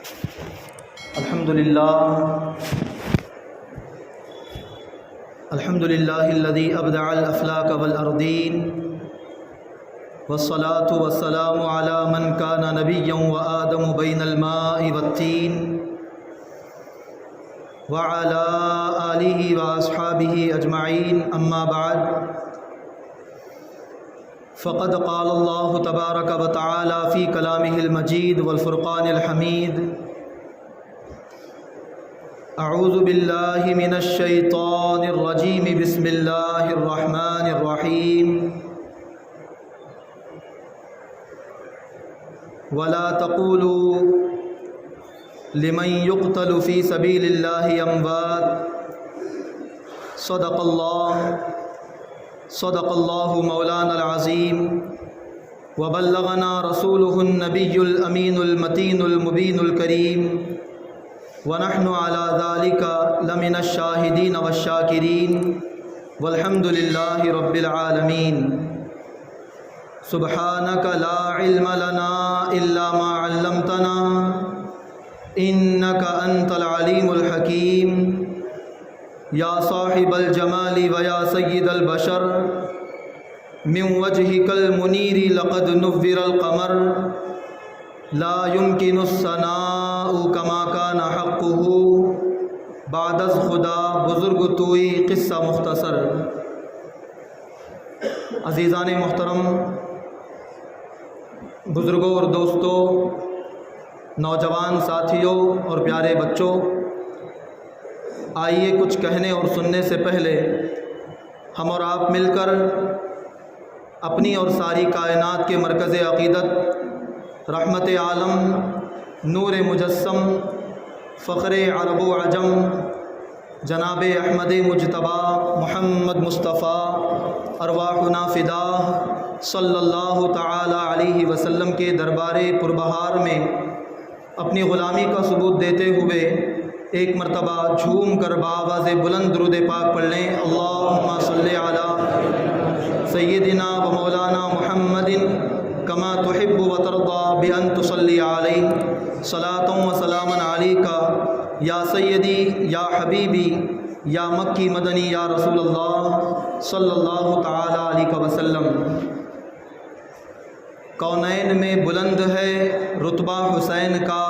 الحمد للہ الذی ابدع الافلاک والارضین والصلاة والسلام علی من کان نبیا وآدم بین الماء والتین وعلی آلہ واصحابہ اجمعین، اما بعد فقد قال اللہ تبارک وتعالی فی کلامہ المجید والفرقان الحمید: اعوذ باللہ من الشیطان الرجیم، بسم اللہ الرحمن الرحیم۔ ولا تقولوا لمن يقتل في سبيل الله اموات، صدق اللہ مولانا العظیم، وبلغنا رسوله النبی الامین المتین المبین الکریم، ونحن على ذلك لمن الشاہدین والشاکرین، والحمد للہ رب العالمین۔ سبحانک لا علم لنا الا ما علمتنا انک انت العلیم الحکیم۔ یا صاحب الجمال ویا سید البشر، من وجهک المنیر لقد نور القمر، لا يمكن الثناء كما كان حقه بعد از خدا بزرگ توئی قصہ مختصر۔ عزیزان محترم، بزرگوں اور دوستوں، نوجوان ساتھیوں اور پیارے بچوں، آئیے کچھ کہنے اور سننے سے پہلے ہم اور آپ مل کر اپنی اور ساری کائنات کے مرکز عقیدت، رحمت عالم، نور مجسم، فخر عرب و عجم، جناب احمد مجتبی محمد مصطفیٰ ارواحنا فداہ صلی اللہ تعالی علیہ وسلم کے دربار پربہار میں اپنی غلامی کا ثبوت دیتے ہوئے ایک مرتبہ جھوم کر بآواز بلند درود پاک پڑھ لیں: اللہم صلی علی سیدنا و مولانا محمد کما تحب و ترضی بان تصلی علیہ، صلاۃ و سلاما علیکا یا سیدی یا حبیبی یا مکی مدنی یا رسول اللہ صلی اللہ تعالی علیہ وسلم۔ کونین میں بلند ہے رتبہ حسین کا،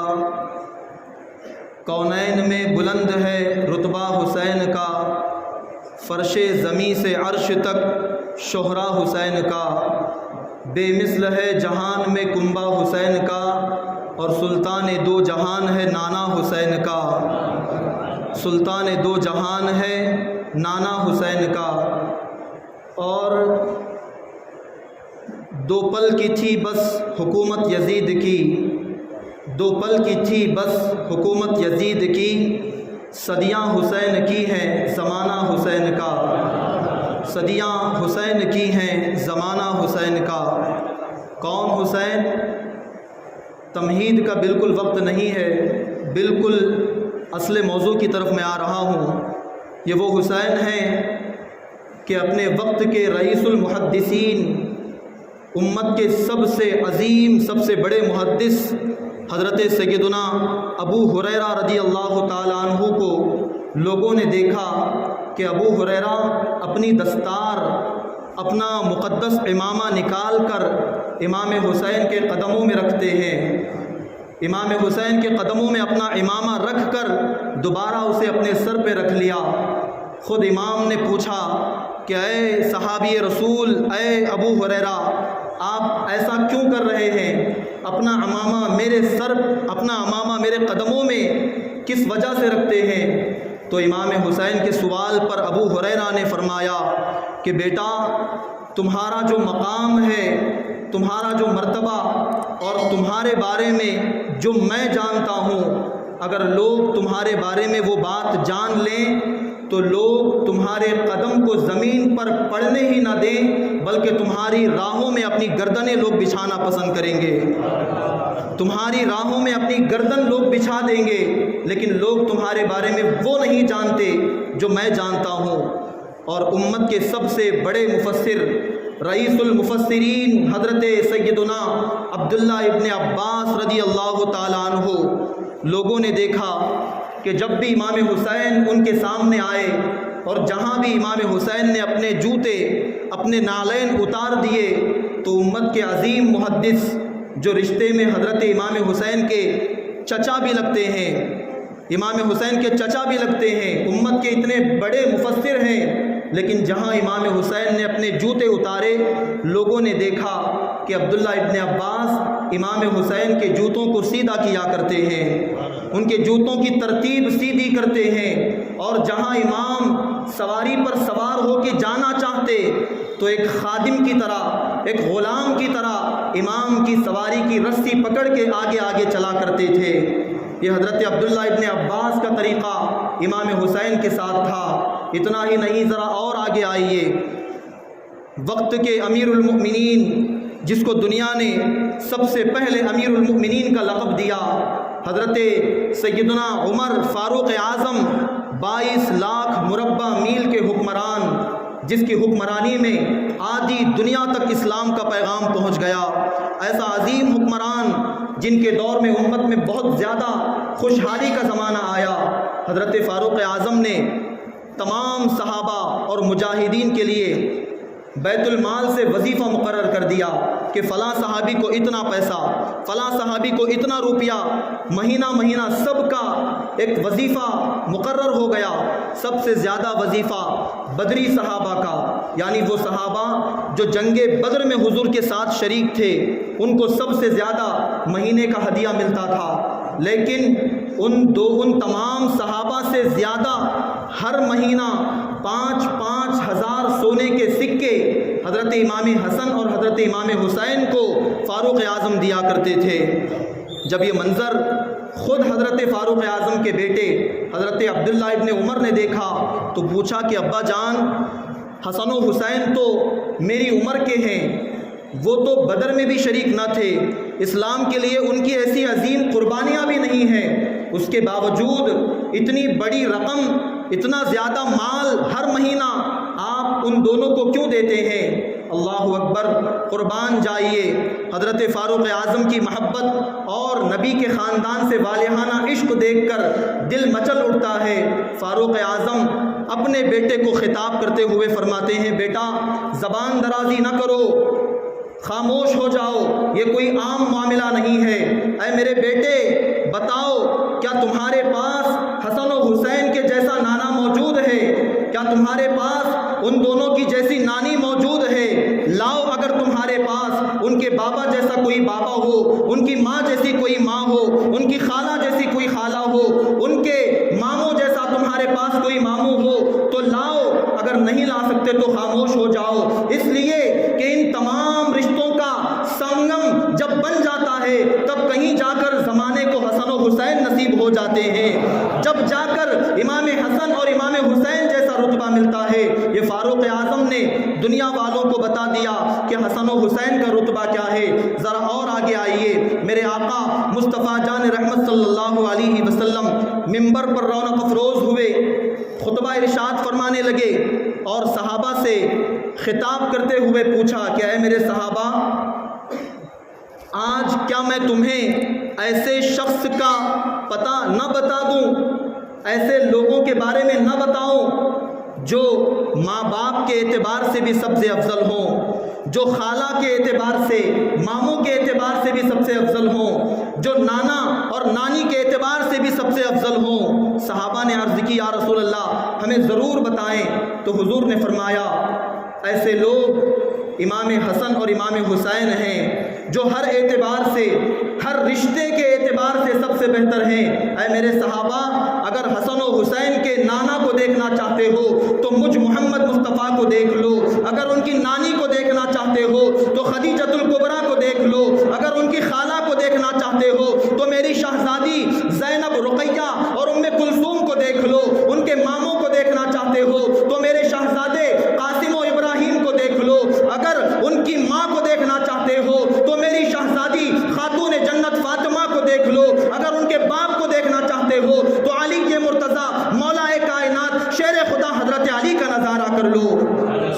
کونین میں بلند ہے رتبہ حسین کا، فرش زمیں سے عرش تک شہرا حسین کا، بے مثل ہے جہان میں کنبہ حسین کا، اور سلطان دو جہان ہے نانا حسین کا، سلطان دو جہان ہے نانا حسین کا۔ اور دو پل کی تھی بس حکومت یزید کی، دو پل کی تھی بس حکومت یزید کی، صدیاں حسین کی ہیں زمانہ حسین کا، صدیاں حسین کی ہیں زمانہ حسین کا۔ کون حسین؟ تمہید کا بالکل وقت نہیں ہے، بالکل اصل موضوع کی طرف میں آ رہا ہوں۔ یہ وہ حسین ہیں کہ اپنے وقت کے رئیس المحدثین، امت کے سب سے عظیم، سب سے بڑے محدث حضرت سیدنا ابو ہریرہ رضی اللہ تعالیٰ عنہ کو لوگوں نے دیکھا کہ ابو ہریرہ اپنی دستار، اپنا مقدس امامہ نکال کر امام حسین کے قدموں میں رکھتے ہیں، امام حسین کے قدموں میں اپنا امامہ رکھ کر دوبارہ اسے اپنے سر پہ رکھ لیا۔ خود امام نے پوچھا کہ اے صحابی رسول، اے ابو ہریرہ، آپ ایسا کیوں کر رہے ہیں؟ اپنا امامہ میرے سر، اپنا امامہ میرے قدموں میں کس وجہ سے رکھتے ہیں؟ تو امام حسین کے سوال پر ابو ہریرہ نے فرمایا کہ بیٹا، تمہارا جو مقام ہے، تمہارا جو مرتبہ، اور تمہارے بارے میں جو میں جانتا ہوں، اگر لوگ تمہارے بارے میں وہ بات جان لیں تو لوگ تمہارے قدم کو زمین پر پڑنے ہی نہ دیں، بلکہ تمہاری راہوں میں اپنی گردنیں لوگ بچھانا پسند کریں گے، تمہاری راہوں میں اپنی گردن لوگ بچھا دیں گے، لیکن لوگ تمہارے بارے میں وہ نہیں جانتے جو میں جانتا ہوں۔ اور امت کے سب سے بڑے مفسر، رئیس المفسرین حضرت سیدنا عبداللہ ابن عباس رضی اللہ تعالیٰ عنہ لوگوں نے دیکھا کہ جب بھی امام حسین ان کے سامنے آئے اور جہاں بھی امام حسین نے اپنے جوتے اپنے نالین اتار دیے تو امت کے عظیم محدث جو رشتے میں حضرت امام حسین کے چچا بھی لگتے ہیں، امام حسین کے چچا بھی لگتے ہیں، امت کے اتنے بڑے مفسر ہیں، لیکن جہاں امام حسین نے اپنے جوتے اتارے لوگوں نے دیکھا کہ عبداللہ ابن عباس امام حسین کے جوتوں کو سیدھا کیا کرتے ہیں، ان کے جوتوں کی ترتیب سیدھی کرتے ہیں، اور جہاں امام سواری پر سوار ہو کے جانا چاہتے تو ایک خادم کی طرح، ایک غلام کی طرح امام کی سواری کی رسی پکڑ کے آگے آگے چلا کرتے تھے۔ یہ حضرت عبداللہ ابن عباس کا طریقہ امام حسین کے ساتھ تھا۔ اتنا ہی نہیں، ذرا اور آگے آئیے، وقت کے امیر المؤمنین جس کو دنیا نے سب سے پہلے امیر المؤمنین کا لقب دیا، حضرت سیدنا عمر فاروق اعظم 22 لاکھ مربع میل کے حکمران، جس کی حکمرانی میں آدھی دنیا تک اسلام کا پیغام پہنچ گیا، ایسا عظیم حکمران جن کے دور میں امت میں بہت زیادہ خوشحالی کا زمانہ آیا، حضرت فاروق اعظم نے تمام صحابہ اور مجاہدین کے لیے بیت المال سے وظیفہ مقرر کر دیا کہ فلاں صحابی کو اتنا پیسہ، فلاں صحابی کو اتنا روپیہ، مہینہ مہینہ سب کا ایک وظیفہ مقرر ہو گیا۔ سب سے زیادہ وظیفہ بدری صحابہ کا، یعنی وہ صحابہ جو جنگ بدر میں حضور کے ساتھ شریک تھے، ان کو سب سے زیادہ مہینے کا ہدیہ ملتا تھا، لیکن ان تمام صحابہ سے زیادہ ہر مہینہ 5,000 ہزار سونے کے سکے حضرت امام حسن اور حضرت امام حسین کو فاروق اعظم دیا کرتے تھے۔ جب یہ منظر خود حضرت فاروق اعظم کے بیٹے حضرت عبداللہ ابن عمر نے دیکھا تو پوچھا کہ ابا جان، حسن و حسین تو میری عمر کے ہیں، وہ تو بدر میں بھی شریک نہ تھے، اسلام کے لیے ان کی ایسی عظیم قربانیاں بھی نہیں ہیں، اس کے باوجود اتنی بڑی رقم، اتنا زیادہ مال ہر مہینہ آپ ان دونوں کو کیوں دیتے ہیں؟ اللہ اکبر، قربان جائیے۔ حضرت فاروق اعظم کی محبت اور نبی کے خاندان سے والہانہ عشق دیکھ کر دل مچل اٹھتا ہے۔ فاروق اعظم اپنے بیٹے کو خطاب کرتے ہوئے فرماتے ہیں، بیٹا زبان درازی نہ کرو، خاموش ہو جاؤ، یہ کوئی عام معاملہ نہیں ہے۔ اے میرے بیٹے بتاؤ، کیا تمہارے پاس حسن و حسین کے جیسا نانا موجود ہے؟ کیا تمہارے پاس ان دونوں کی جیسی نانی موجود ہے؟ لاؤ، اگر تمہارے پاس ان کے بابا جیسا کوئی بابا ہو، ان کی ماں جیسی کوئی ماں ہو، ان کی خالہ جیسی کوئی خالہ ہو، ان کے ماموں جیسا تمہارے پاس کوئی ماموں ہو تو لاؤ، اگر نہیں لا سکتے تو خاموش ہو جاؤ، اس لیے کہ ان تمام رشتوں کا سنگم جب بن جاتا ہے تب کہیں جا کر زمانے کو حسن و حسین نصیب ہو جاتے ہیں، جب جا کر امام حسن اور امام حسین جیسا رتبہ ملتا ہے۔ یہ فاروق اعظم نے دنیا والوں کو بتا دیا کہ حسن و حسین کا رتبہ کیا ہے۔ ذرا اور آگے آئیے، میرے آقا مصطفیٰ جان رحمت صلی اللہ علیہ وسلم ممبر پر رونق افروز ہوئے، خطبہ ارشاد فرمانے لگے اور صحابہ سے خطاب کرتے ہوئے پوچھا کہ اے میرے صحابہ، آج کیا میں تمہیں ایسے شخص کا پتہ نہ بتا دوں، ایسے لوگوں کے بارے میں نہ بتاؤں جو ماں باپ کے اعتبار سے بھی سب سے افضل ہوں، جو خالہ کے اعتبار سے، ماموں کے اعتبار سے بھی سب سے افضل ہوں، جو نانا اور نانی کے اعتبار سے بھی سب سے افضل ہوں؟ صحابہ نے عرض کی یا رسول اللہ ہمیں ضرور بتائیں۔ تو حضور نے فرمایا ایسے لوگ امام حسن اور امام حسین ہیں جو ہر اعتبار سے، ہر رشتے کے اعتبار سے سب سے بہتر ہیں۔ اے میرے صحابہ، اگر حسن و حسین کے نانا کو دیکھنا چاہتے ہو تو مجھ محمد مصطفیٰ کو دیکھ لو، اگر ان کی نانی کو دیکھنا چاہتے ہو تو خدیجۃ الکبریٰ کو دیکھ لو، اگر ان کی خالہ کو دیکھنا چاہتے ہو تو میری شہزادی زینب، رقیہ اور ام کلثوم کو دیکھ لو، ان کے ماموں کو دیکھنا چاہتے ہو تو میرے شہزادے قاسم و ابراہیم کو دیکھ لو، اگر ان کی ماں کو دیکھنا چاہتے ہو تو میری شہزادی خاتون جنت فاطمہ کو دیکھ لو، اگر ان کے باپ کو دیکھنا چاہتے ہو تو علی کے مرتضیٰ مولا کائنات شیر خدا حضرت علی کا نظارہ کر لو۔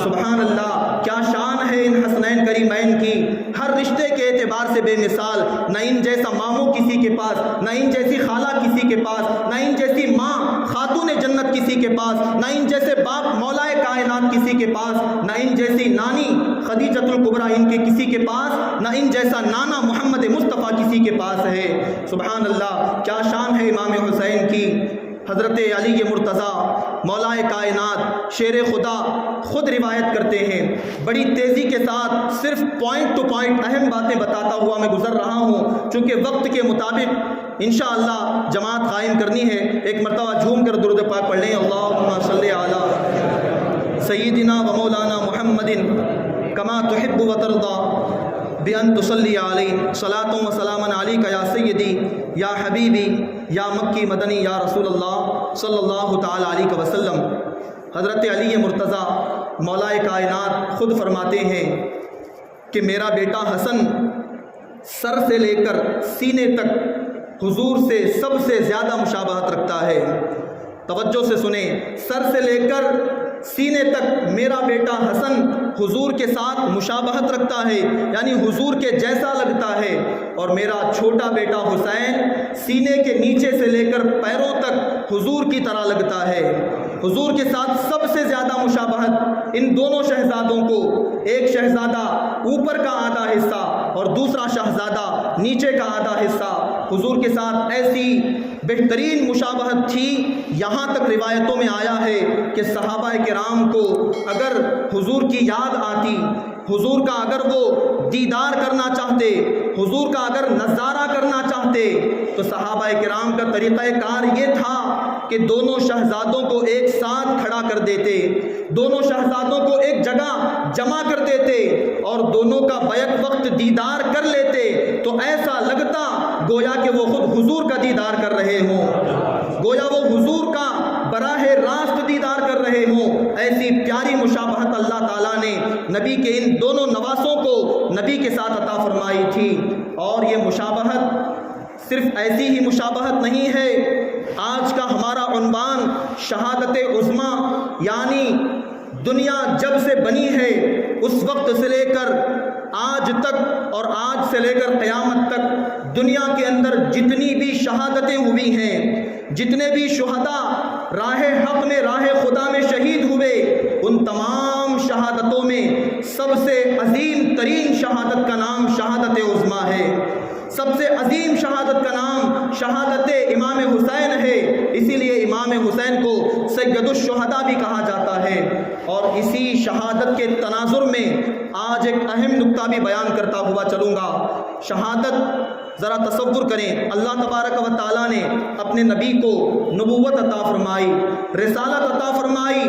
سبحان اللہ، کیا شان ہے ان حسنین کریمین کی، ہر رشتے کے اعتبار سے بے مثال، نہ ان جیسا ماموں کسی کے پاس، نہ ان جیسی خالہ کسی کے پاس، نہ ان جیسی ماں خاتون جنت کسی کے پاس، نہ ان جیسے باپ مولا کائنات کسی کے پاس، نہ ان جیسی نانی خدیجۃ الکبریٰ ان کے کسی کے پاس، نہ ان جیسا نانا محمد مصطفیٰ کسی کے پاس ہے۔ سبحان اللہ، کیا شان ہے امام حسین کی۔ حضرت علی مرتضیٰ مولا کائنات شیر خدا خود روایت کرتے ہیں، بڑی تیزی کے ساتھ صرف پوائنٹ ٹو پوائنٹ اہم باتیں بتاتا ہوا میں گزر رہا ہوں، چونکہ وقت کے مطابق انشاءاللہ جماعت قائم کرنی ہے۔ ایک مرتبہ جھوم کر درود پاک پڑھ لیں، اللہم صلی علی سیدنا و مولانا محمد کما تحب و ترضی بأن تصلی علی صلاۃ و سلام علیک یا سیدی یا حبیبی یا مکی مدنی یا رسول اللہ صلی اللہ تعالی علیہ وسلم۔ حضرت علی مرتضیٰ مولا کائنات خود فرماتے ہیں کہ میرا بیٹا حسن سر سے لے کر سینے تک حضور سے سب سے زیادہ مشابہت رکھتا ہے۔ توجہ سے سنیں، سر سے لے کر سینے تک میرا بیٹا حسن حضور کے ساتھ مشابہت رکھتا ہے، یعنی حضور کے جیسا لگتا ہے، اور میرا چھوٹا بیٹا حسین سینے کے نیچے سے لے کر پیروں تک حضور کی طرح لگتا ہے۔ حضور کے ساتھ سب سے زیادہ مشابہت ان دونوں شہزادوں کو، ایک شہزادہ اوپر کا آدھا حصہ اور دوسرا شہزادہ نیچے کا آدھا حصہ، حضور کے ساتھ ایسی بہترین مشابہت تھی، یہاں تک روایتوں میں آیا ہے کہ صحابہ کرام کو اگر حضور کی یاد آتی، حضور کا اگر وہ دیدار کرنا چاہتے، حضور کا اگر نظارہ کرنا چاہتے، تو صحابہ کرام کا طریقہ کار یہ تھا کہ دونوں شہزادوں کو ایک ساتھ کھڑا کر دیتے، دونوں شہزادوں کو ایک جگہ جمع کر دیتے اور دونوں کا بیک وقت دیدار کر لیتے، تو ایسا لگتا گویا کہ وہ خود حضور کا دیدار کر رہے ہوں، گویا وہ حضور کا براہ راست دیدار کر رہے ہوں۔ ایسی پیاری مشابہت اللہ تعالیٰ نے نبی کے ان دونوں نواسوں کو نبی کے ساتھ عطا فرمائی تھی۔ اور یہ مشابہت صرف ایسی ہی مشابہت نہیں ہے، آج کا ہمارا عنوان شہادت عظمیٰ، یعنی دنیا جب سے بنی ہے اس وقت سے لے کر آج تک اور آج سے لے کر قیامت تک دنیا کے اندر جتنی بھی شہادتیں ہوئی ہیں، جتنے بھی شہداء راہ حق میں راہ خدا میں شہید ہوئے، ان تمام شہادتوں میں سب سے عظیم ترین شہادت کا نام شہادت عظمیٰ ہے، سب سے عظیم شہادت کا نام شہادت امام حسین ہے، اسی لیے امام حسین کو سید الشہداء بھی کہا جاتا ہے۔ اور اسی شہادت کے تناظر میں آج ایک اہم نکتہ بھی بیان کرتا ہوا چلوں گا۔ شہادت ذرا تصور کریں، اللہ تبارک و تعالیٰ نے اپنے نبی کو نبوت عطا فرمائی، رسالت عطا فرمائی،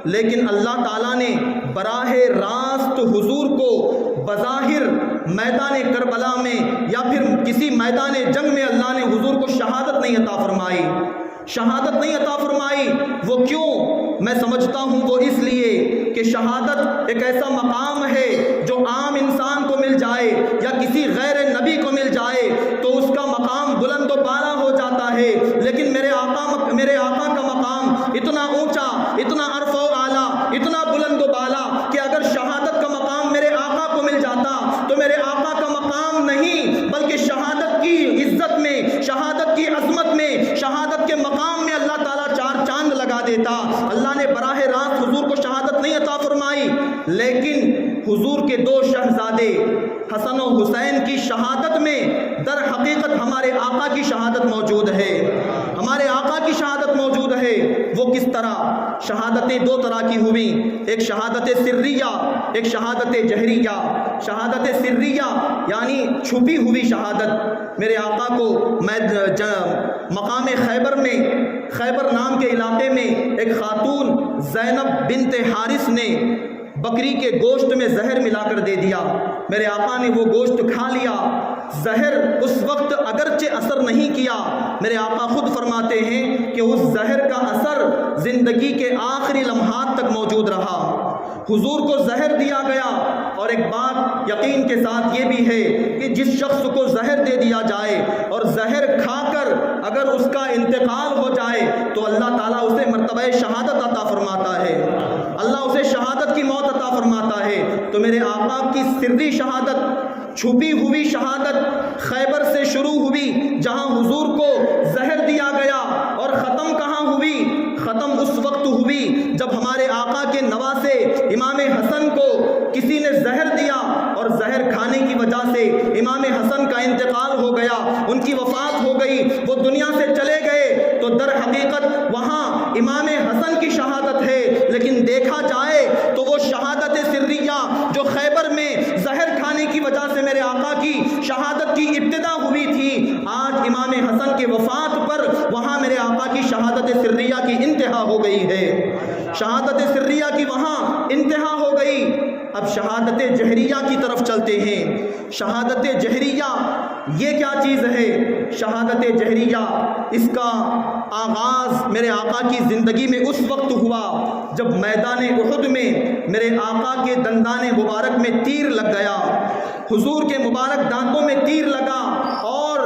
لیکن اللہ تعالیٰ نے براہ راست حضور کو بظاہر میدان کربلا میں یا پھر کسی میدان جنگ میں اللہ نے حضور کو شہادت نہیں عطا فرمائی، شہادت نہیں عطا فرمائی۔ وہ کیوں؟ میں سمجھتا ہوں وہ اس لیے کہ شہادت ایک ایسا مقام ہے جو عام انسان کو مل جائے یا کسی غیر نبی کو مل جائے تو اس کا مقام بلند و بالا ہو جاتا ہے، لیکن میرے آقا کا مقام اتنا اونچا، اتنا عرفہ و اعلیٰ، اتنا بلند و بالا کہ اگر شہادت کا مقام میرے آقا کو مل جاتا تو میرے آقا کا مقام نہیں بلکہ شہادت کی عزت میں، شہادت کی عظمت میں، شہادت کے مقام میں اللہ تعالیٰ چار چاند لگا دیتا۔ اللہ نے براہ راست حضور کو شہادت نہیں عطا فرمائی، لیکن حضور کے دو شہزادے حسن و حسین کی شہادت میں در حقیقت ہمارے آقا کی شہادت موجود ہے، ہمارے آقا کی شہادت موجود ہے۔ وہ کس طرح؟ شہادتیں دو طرح کی ہوئیں، ایک شہادت سریہ، ایک شہادت جہریہ۔ شہادت سریہ یعنی چھپی ہوئی شہادت۔ میرے آقا کو مقام خیبر میں، خیبر نام کے علاقے میں ایک خاتون زینب بنت حارث نے بکری کے گوشت میں زہر ملا کر دے دیا، میرے آقا نے وہ گوشت کھا لیا، زہر اس وقت اگرچہ اثر نہیں کیا، میرے آقا خود فرماتے ہیں کہ اس زہر کا اثر زندگی کے آخری لمحات تک موجود رہا۔ حضور کو زہر دیا گیا، اور ایک بات یقین کے ساتھ یہ بھی ہے کہ جس شخص کو زہر دے دیا جائے اور زہر کھا کر اگر اس کا انتقال ہو جائے تو اللہ تعالیٰ اسے مرتبہ شہادت عطا فرماتا ہے، اللہ اسے شہادت کی موت عطا فرماتا ہے۔ تو میرے آقا کی سری شہادت چھپی ہوئی شہادت خیبر سے شروع ہوئی جہاں حضور کو زہر دیا گیا، اور ختم کہاں ہوئی؟ ختم اس وقت ہوئی جب ہمارے آقا کے نواسے امام حسن کو کسی نے زہر دیا، اور زہر کھانے کی وجہ سے امام حسن کا انتقال ہو گیا، ان کی وفات ہو گئی، وہ دنیا سے چلے گئے۔ تو در حقیقت وہاں امام حسن کی شہادت ہے، لیکن دیکھا جائے تو وہ شہادت سریہ جو خیبر میں زہر کھانے کی وجہ سے میرے آقا کی شہادت کی ابتدا ہوئی تھی، آج امام حسن کی وفات پر وہاں میرے آقا کی شہادت سریہ کی انتہا ہو گئی ہے، شہادت سریہ کی وہاں انتہا ہو گئی۔ اب شہادت جہریہ کی طرف چلتے ہیں۔ شہادت جہریہ یہ کیا چیز ہے؟ شہادت جہریہ اس کا آغاز میرے آقا کی زندگی میں اس وقت ہوا جب میدان احد میں میرے آقا کے دندان مبارک میں تیر لگ گیا، حضور کے مبارک دانتوں میں تیر لگا اور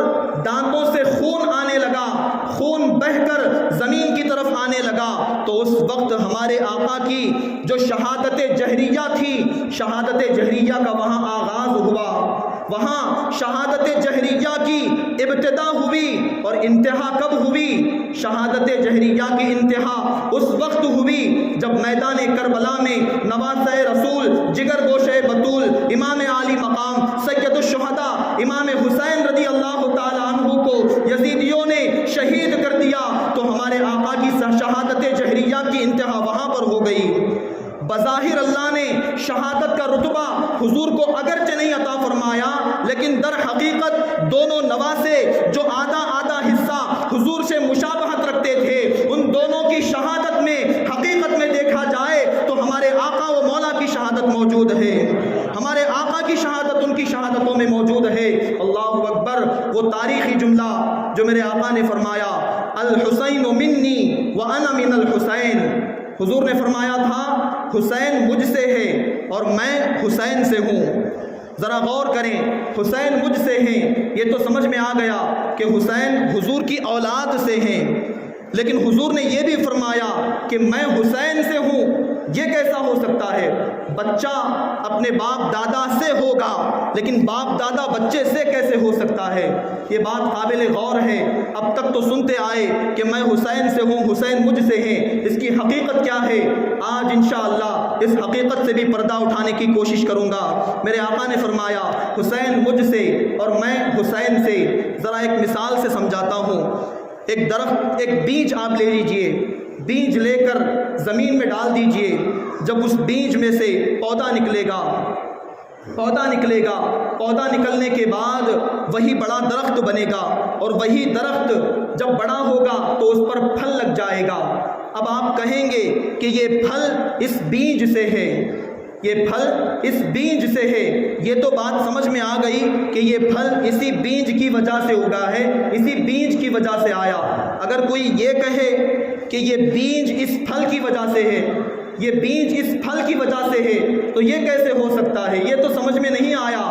دانتوں سے خون آنے لگا، خون بہہ کر زمین کی طرف آنے لگا۔ تو اس وقت ہمارے آقا کی جو شہادت جہریہ تھی، شہادت جہریہ کا وہاں آغاز ہوا، وہاں شہادت جہریہ کی ابتدا ہوئی، اور انتہا کب ہوئی؟ شہادت جہریہ کی انتہا اس وقت ہوئی جب میدان کربلا میں نواسہ رسول، جگر گوشہ بطول، امام عالی مقام، سید الشہداء امام حسین رضی اللہ تعالیٰ عنہ کو یزیدیوں نے شہید کر دیا۔ تو ہمارے آقا کی شہادت جہریہ کی انتہا وہاں پر ہو گئی۔ بظاہر اللہ نے شہادت کا رتبہ حضور کو اگرچہ نہیں عطا فرمایا، لیکن در حقیقت دونوں نواسے جو آدھا آدھا حصہ حضور سے مشابہت رکھتے تھے، ان دونوں کی شہادت میں حقیقت میں دیکھا جائے تو ہمارے آقا و مولا کی شہادت موجود ہے، ہمارے آقا کی شہادت ان کی شہادتوں میں موجود ہے۔ اللہ اکبر! وہ تاریخی جملہ جو میرے آقا نے فرمایا، الحسین منی وانا من الحسین، حضور نے فرمایا تھا حسین مجھ سے ہے اور میں حسین سے ہوں۔ ذرا غور کریں، حسین مجھ سے ہیں، یہ تو سمجھ میں آ گیا کہ حسین حضور کی اولاد سے ہیں، لیکن حضور نے یہ بھی فرمایا کہ میں حسین سے ہوں۔ یہ کیسا ہو سکتا ہے؟ بچہ اپنے باپ دادا سے ہوگا، لیکن باپ دادا بچے سے کیسے ہو سکتا ہے؟ یہ بات قابل غور ہے۔ اب تک تو سنتے آئے کہ میں حسین سے ہوں، حسین مجھ سے ہیں، اس کی حقیقت کیا ہے؟ آج انشاءاللہ اس حقیقت سے بھی پردہ اٹھانے کی کوشش کروں گا۔ میرے آقا نے فرمایا حسین مجھ سے اور میں حسین سے۔ ذرا ایک مثال سے سمجھاتا ہوں۔ ایک درخت، ایک بیج آپ لے لیجئے، بیج لے کر زمین میں ڈال دیجئے، جب اس بیج میں سے پودا نکلے گا، پودا نکلے گا، پودا نکلنے کے بعد وہی بڑا درخت بنے گا، اور وہی درخت جب بڑا ہوگا تو اس پر پھل لگ جائے گا۔ اب آپ کہیں گے کہ یہ پھل اس بیج سے ہے، یہ پھل اس بیج سے ہے۔ یہ تو بات سمجھ میں آ گئی کہ یہ پھل اسی بیج کی وجہ سے اگا ہے، اسی بیج کی وجہ سے آیا۔ اگر کوئی یہ کہے کہ یہ بیج اس پھل کی وجہ سے ہے، یہ بیج اس پھل کی وجہ سے ہے، تو یہ کیسے ہو سکتا ہے؟ یہ تو سمجھ میں نہیں آیا۔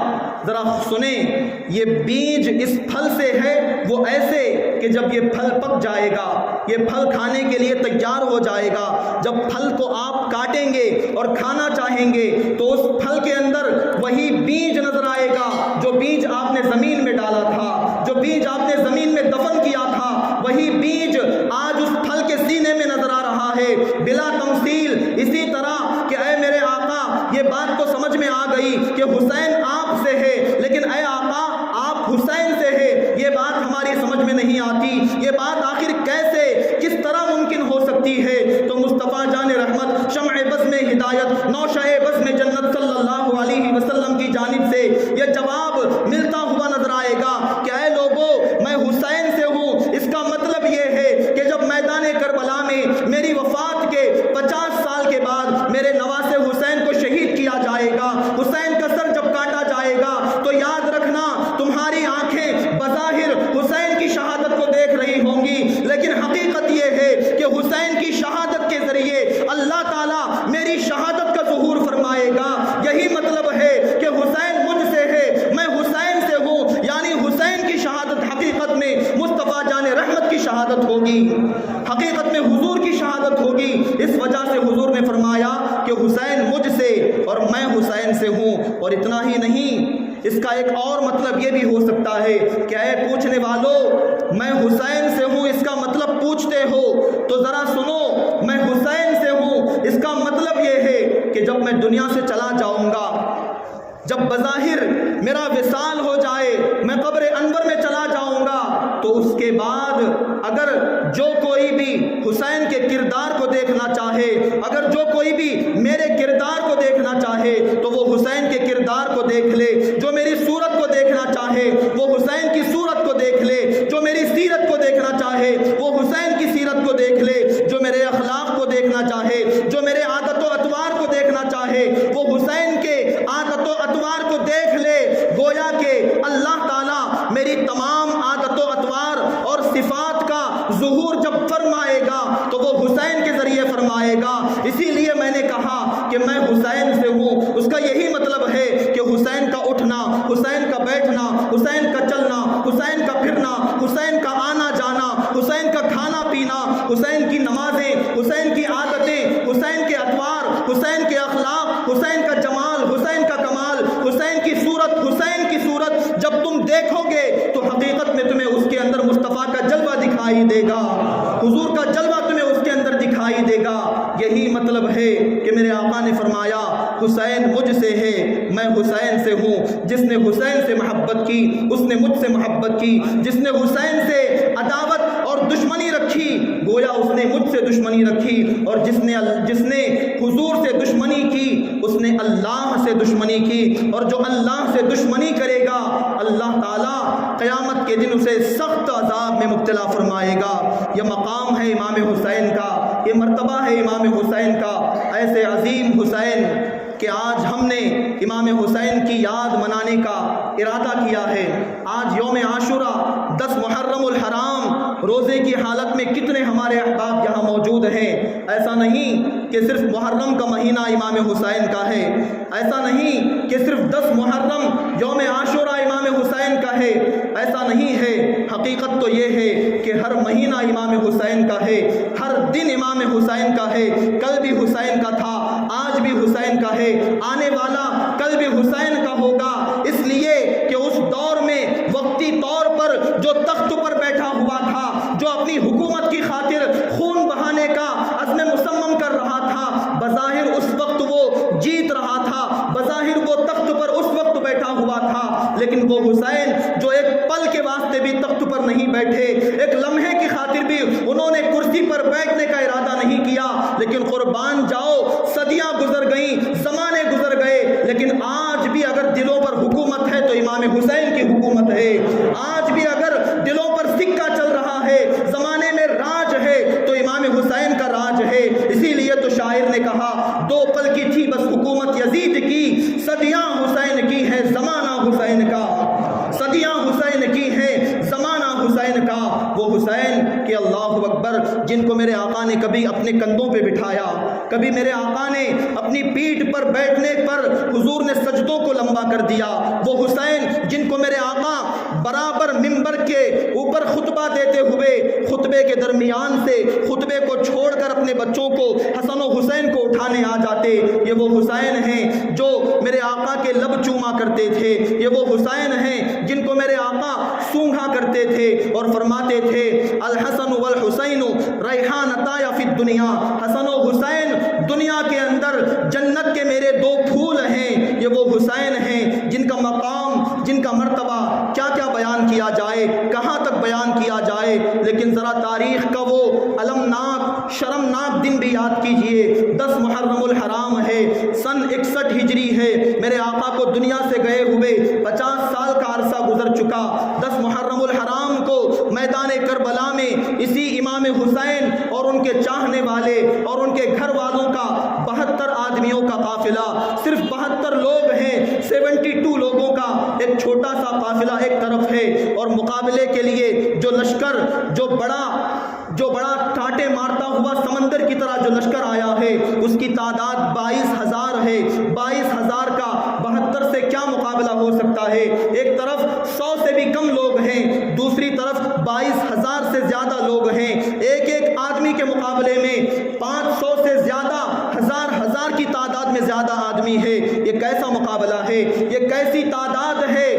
ذرا سنیں، یہ بیج اس پھل سے ہے وہ ایسے کہ جب یہ پھل پک جائے گا، یہ پھل کھانے کے لیے تیار ہو جائے گا، جب پھل کو آپ کاٹیں گے اور کھانا چاہیں گے تو اس پھل کے اندر وہی بیج نظر آئے گا جو بیج آپ نے زمین میں ڈالا تھا، جو بیج آپ نے زمین میں دفن کیا تھا، وہی بیج آج اس پھل کے سینے میں نظر آ رہا ہے بلا تمثیل۔ اسی طرح کہ اے میرے آقا، یہ بات تو سمجھ میں آ گئی کہ حسین آپ سے ہے، لیکن اے آقا آپ حسین سے ہے، یہ بات ہماری سمجھ میں نہیں آتی۔ یہ بات آخر کیسے، کس طرح ممکن ہو سکتی ہے؟ تو مصطفیٰ جان رحمت، شمع بزم ہدایت، نوشہ بزم جنت صلی اللہ علیہ وسلم کی جانب سے یہ جواب ملتا ہوا نظر آئے گا کہ اے لوگوں، میں حسین سے ہوں۔ اس کا مطلب یہ ہے کہ جب میدان کربلا میں میری وفات کے 50 سال کے بعد میرے نواسے حسین کو شہید کیا جائے گا، حسین کا سر جب کاٹا جائے گا، تو یاد رکھنا تمہاری آنکھیں بظاہر حسین کی شہادت کو دیکھ رہی ہوں گی، لیکن حقیقت یہ ہے کہ حسین کی شہادت کے ذریعے اللہ تعالیٰ میری شہادت کا ظہور فرمائے گا۔ یہی مطلب ہے کہ حسین مجھ سے ہے، میں حسین سے ہوں، یعنی حسین کی شہادت حقیقت میں مصطفیٰ جان رحمت کی شہادت ہوگی، حقیقت میں حضور کی شہادت ہوگی۔ اس وجہ سے حضور نے فرمایا کہ حسین مجھ سے اور میں حسین سے ہوں۔ اور اتنا ہی نہیں، اس کا ایک اور مطلب یہ بھی ہو سکتا ہے کہ اے پوچھنے والوں، میں حسین سے ہوں اس کا مطلب پوچھتے ہو تو ذرا سنو، میں حسین سے ہوں اس کا مطلب یہ ہے کہ جب میں دنیا سے چلا جاؤں گا، جب بظاہر میرا وصال ہو جائے، میں قبر انور میں چلا جاؤں گا، تو اس کے بعد اگر جو کوئی بھی حسین کے کردار کو دیکھنا چاہے، اگر جو کوئی بھی میرے کردار کو دیکھنا چاہے تو وہ حسین کے کردار کو دیکھ لے، جو میری صورت کو دیکھنا چاہے وہ حسین کی صورت کو دیکھ لے، جو میری سیرت کو دیکھنا چاہے وہ حسین کی سیرت کو دیکھ لے، جو میرے اخلاق کو دیکھنا چاہے، جو میرے عادت و اطوار کو دیکھنا چاہے وہ حسین کے عادت و اطوار کو دیکھ لے۔ گویا کہ اللہ تعالیٰ میری تمام عادت و اطوار اور صفات کا ظہور جب فرمائے گا تو وہ حسین کے ذریعے فرمائے گا۔ اسی لیے میں نے کہا کہ میں حسین سے ہوں، اس کا یہی مطلب ہے کہ حسین کا اٹھنا، حسین کا بیٹھنا، حسین کا چلنا، حسین کا پھرنا، حسین کا آنا جانا، حسین کا کھانا پینا، حسین کی نمازیں، حسین کی عادتیں، حسین کے اطوار، حسین کے اخلاق، حسین کا جمال، حسین کا کمال، حسین کی صورت، حسین کی صورت جب تم دیکھو گے تو حقیقت میں تمہیں اس کے اندر مصطفیٰ کا جلوہ دکھائی دے گا، حضور کا جلوہ تمہیں اس کے اندر دکھائی دے گا۔ یہی مطلب ہے کہ میرے آقا نے فرمایا حسین مجھ سے ہے، میں حسین سے ہوں۔ جس نے حسین سے محبت کی اس نے مجھ سے محبت کی، جس نے حسین سے عداوت اور دشمنی رکھی گویا اس نے مجھ سے دشمنی رکھی، اور جس نے حضور سے دشمنی کی اس نے اللہ سے دشمنی کی، اور جو اللہ سے دشمنی کرے گا اللہ تعالیٰ قیامت کے دن اسے سخت عذاب میں مبتلا فرمائے گا۔ یہ مقام ہے امام حسین کا، یہ مرتبہ ہے امام حسین کا، ایسے عظیم حسین کہ آج ہم نے امام حسین کی یاد منانے کا ارادہ کیا ہے۔ آج یوم عاشورہ 10 محرم الحرام روزے کی حالت میں کتنے ہمارے احباب یہاں موجود ہیں۔ ایسا نہیں کہ صرف محرم کا مہینہ امام حسین کا ہے، ایسا نہیں کہ صرف 10 محرم یوم عاشورہ امام حسین کا ہے، ایسا نہیں ہے۔ حقیقت تو یہ ہے کہ ہر مہینہ امام حسین کا ہے، ہر دن امام حسین کا ہے۔ کل بھی حسین کا تھا، آج بھی حسین کا ہے، آنے والا کل بھی حسین کا ہوگا، اس لیے کہ اس دور میں وقتی طور پر جو تخت پر بیٹھا ہوا تھا، جو اپنی حکومت کی خاطر خون بہانے کا عزم مصمم کر رہا تھا، بظاہر اس وقت وہ جیت رہا تھا، بظاہر وہ تخت پر اس وقت بیٹھا ہوا تھا، لیکن وہ حسین جو ایک پل کے واسطے بھی تخت پر نہیں بیٹھے، ایک لمحے کی خاطر بھی انہوں نے کرسی پر بیٹھنے کا ارادہ نہیں کیا، لیکن قربان جاؤ صدیاں گزر گئیں، زمانے گزر گئے، لیکن آج بھی اگر دلوں پر حکومت ہے تو امام حسین کی حکومت ہے۔ آج بھی اگر دلوں پر سکہ چل رہا ہے، زمانے میں راج ہے تو امام حسین کا راج ہے۔ اسی لیے تو شاعر نے کہا 2 پل کی تھی بس حکومت یزید کی، صدیاں حسین کی ہے زمانہ حسین کا، صدیاں حسین کی ہے زمانہ حسین کا۔ وہ حسین کہ اللہ اکبر، جن کو میرے آقا نے کبھی اپنے کندھوں پہ بٹھایا، کبھی میرے آقا نے اپنی پیٹھ پر بیٹھنے پر حضور نے سجدوں کو لمبا کر دیا، وہ حسین جن کو میرے آقا برابر منبر کے اوپر خطبہ دیتے ہوئے خطبے کے درمیان سے خطبے کو چھوڑ کر اپنے بچوں کو حسن و حسین کو اٹھانے آ جاتے، یہ وہ حسین ہیں جو میرے آقا کے لب چوما کرتے تھے، یہ وہ حسین ہیں جن کو میرے آقا سونگھا کرتے تھے اور فرماتے تھے الحسن والحسین ریحانتا فی الدنیا، حسن و حسین دنیا کے اندر جنت کے میرے 2 پھول ہیں۔ یہ وہ حسین ہیں جن کا مقام، جن کا مرتبہ کیا کیا بیان کیا جائے، کہاں تک بیان کیا جائے، لیکن ذرا تاریخ کا وہ المناک شرمناک دن بھی یاد کیجئے۔ 10 محرم الحرام ہے، سن 61 ہجری ہے، میرے آقا کو دنیا سے گئے ہوئے 50 سال کا عرصہ گزر چکا۔ 10 محرم الحرام کو میدان کربلا میں اسی امام حسین اور ان کے چاہنے والے اور ان کے گھر والوں کا 72 آدمیوں کا قافلہ، صرف 72 لوگ ہیں، 72 لوگوں کا ایک چھوٹا سا قافلہ ایک طرف ہے، اور مقابلے کے لیے جو لشکر، جو بڑا کانٹے مارتا ہوا سمندر کی طرح جو لشکر آیا ہے، اس کی تعداد 22,000 ہے۔ 22,000 کا 72 سے کیا مقابلہ ہو سکتا ہے؟ ایک طرف 100 سے بھی کم لوگ ہیں، دوسری طرف 22,000 سے زیادہ لوگ ہیں، ایک ایک آدمی کے مقابلے میں 500 سے زیادہ، ہزار کی تعداد میں زیادہ آدمی ہے۔ یہ کیسا مقابلہ ہے، یہ کیسی تعداد ہے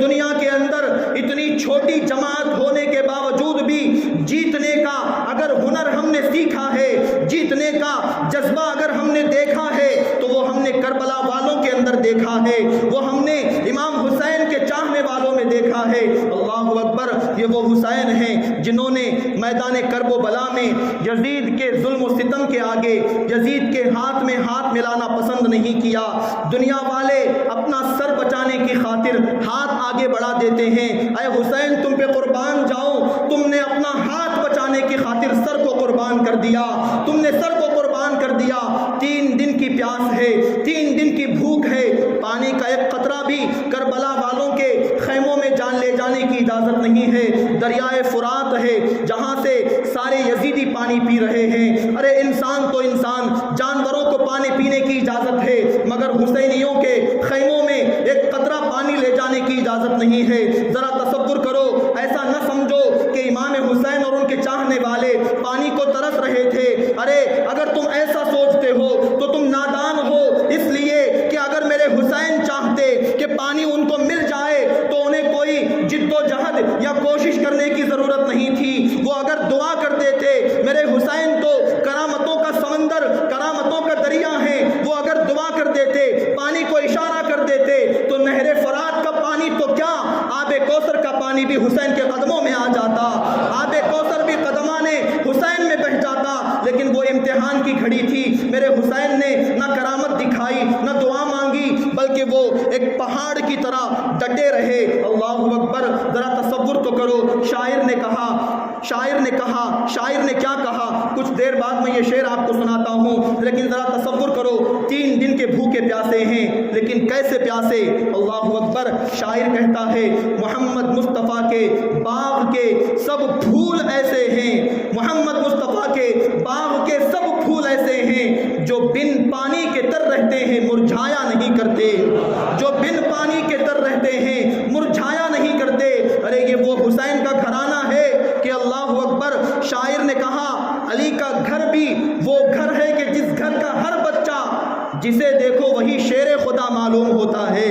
دنیا کے اندر اتنی چھوٹی جماعت ہونے کے باوجود بھی جیتنے کا اگر ہنر ہم نے سیکھا ہے، جیتنے کا جذبہ اگر ہم نے دیکھا ہے تو وہ ہم نے کربلا والوں کے اندر دیکھا ہے، وہ ہم نے امام حسین کے چاہنے والوں میں دیکھا ہے۔ اللہ اکبر، یہ وہ حسین ہیں جنہوں نے میدان کرب و بلا میں یزید کے ظلم و ستم کے آگے یزید کے ہاتھ میں ہاتھ ملانا پسند نہیں کیا۔ دنیا والے اپنا سر بچانے کی خاطر ہاتھ آگے بڑھا دیتے ہیں، اے حسین تم پہ قربان جاؤ، تم نے اپنا ہاتھ بچانے کی خاطر سر کو قربان کر دیا، تم نے سر کو قربان کر دیا۔ 3 دن کی پیاس ہے، 3 دن کی بھوک ہے، پانی کا ایک قطرہ بھی کربلا والوں کے خیموں میں جان لے جانے کی اجازت نہیں ہے۔ دریائے فرات ہے جہاں سے سارے یزیدی پانی پی رہے ہیں۔ ارے انسان تو انسان، جانوروں کو پانی پینے کی اجازت ہے، مگر حسینیوں کے خیموں میں ایک قطرہ پانی لے جانے کی اجازت نہیں ہے۔ ذرا تصور کرو، ایسا نہ سمجھو کہ امام حسین اور ان کے چاہنے والے پانی کو ترس رہے تھے۔ ارے اگر تم ایسا سوچتے ہو تو تم نادان ہو، اس لیے کہ اگر میرے حسین چاہتے کہ پانی ان کو مل جائے تو انہیں کوئی جد و جہد یا کوشش کرنے کی ضرورت نہیں تھی۔ وہ اگر دعا کر دیتے، میرے حسین تو کرامتوں کا سمندر، کرامتوں کا دریا ہے، وہ اگر دعا کر دیتے، پانی کو اشارہ کر دیتے تو نہر فرات کا پانی تو کیا، آب کوثر کا پانی بھی حسین کے قدموں میں آ جاتا، آب کوثر بھی قدمان حسین میں بہہ جاتا۔ لیکن وہ امتحان کی گھڑی تھی، میرے حسین نے نہ کرامت دکھائی نہ دعا مانگی، بلکہ وہ ایک پہاڑ کی طرح ڈٹے رہے۔ اللہ اکبر، ذرا تصور تو کرو، شاعر نے کیا کہا، کچھ دیر بعد میں یہ شعر آپ کو سناتا ہوں، لیکن ذرا تصور کرو، 3 دن کے بھوکے پیاسے ہیں، لیکن کیسے پیاسے۔ اللہ اکبر، شاعر کہتا ہے محمد مصطفیٰ کے باغ کے سب پھول ایسے ہیں، محمد مصطفیٰ کے باغ کے سب پھول ایسے ہیں جو بن پانی کے تر رہتے ہیں مرجھایا نہیں کرتے، جو بن پانی کے تر رہتے ہیں مرجھایا نہیں کرتے۔ ارے یہ وہ حسین کا گھرانہ ہے کہ اللہ اکبر، شاعر نے کہا علی کا گھر بھی وہ گھر ہے کہ جس گھر کا ہر بچہ جسے دیکھو وہی شیر خدا معلوم ہوتا ہے،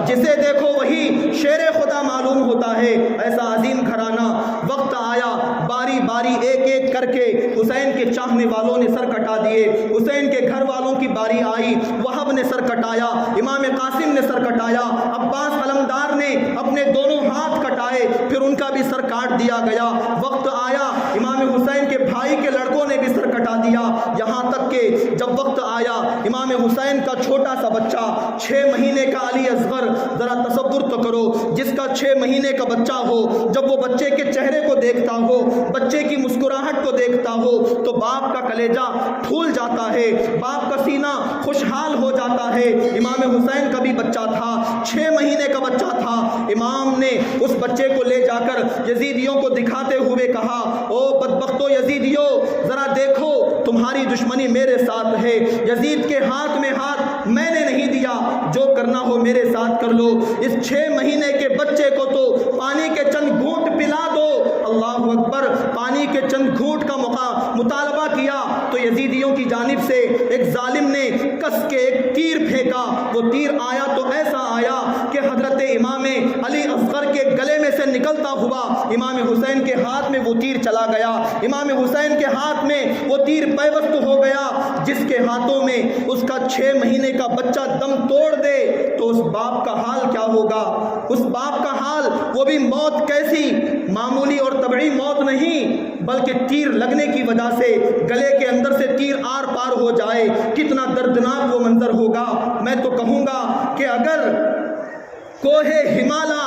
جسے دیکھو وہی شیر خدا معلوم ہوتا ہے۔ ایسا عظیم گھرانہ، وقت آیا باری باری ایک ایک کر کے حسین کے چاہنے والوں نے سر کٹا دیے، حسین کے گھر والوں کی باری آئی، وہب نے سر کٹایا، امام قاسم نے سر کٹایا، عباس علمدار نے اپنے دونوں ہاتھ کٹائے، پھر ان کا بھی سر کاٹ دیا گیا۔ وقت آیا امام حسین کے بھائی کے لڑکوں نے بھی سر کٹا دیا، یہاں تک کہ جب وقت آیا امام حسین کا چھوٹا سا بچہ 6 مہینے کا علی اصغر، ذرا تصور تو کرو، جس کا 6 مہینے کا بچہ ہو، جب وہ بچے کے چہرے کو دیکھتا ہو، بچے کی مسکراہٹ کو دیکھتا ہو تو باپ کا کلیجہ پھول جاتا ہے، باپ کا سینہ خوشحال ہو جاتا ہے۔ امام حسین کا بھی بچہ تھا، 6 مہینے کا بچہ تھا۔ امام نے اس بچے کو لے جا کر یزیدیوں کو دکھاتے ہوئے کہا، او بدبختو یزیدیو، ذرا دیکھو تمہاری دشمنی میرے ساتھ ہے، یزید کے ہاتھ میں ہاتھ میں نے نہیں دیا، جو کرنا ہو میرے ساتھ کر لو، اس 6 مہینے کے بچے کو تو پانی کے چند گھونٹ پلا دو۔ اللہ اکبر، پانی کے چند گھونٹ کا مطالبہ کیا تو یزیدیوں کی جانب سے ایک ظالم نے کس کے ایک تیر پھینکا، وہ تیر آیا تو ایسا آیا کہ حضرت امام علی اصغر کے گلے میں سے نکلتا ہوا امام حسین کے ہاتھ میں وہ تیر چلا گیا، امام حسین کے ہاتھ میں وہ تیر پیوست ہو گیا۔ جس کے ہاتھوں میں اس کا 6 مہینے کا بچہ دم توڑ دے تو اس باپ کا حال کیا ہوگا، اس باپ کا حال، وہ بھی موت کیسی، معمولی اور طبعی موت نہیں، بلکہ تیر لگنے کی وجہ سے گلے کے اندر سے تیر آر پار ہو جائے، کتنا دردناک وہ منظر ہوگا۔ میں تو کہوں گا کہ اگر کوہ ہمالا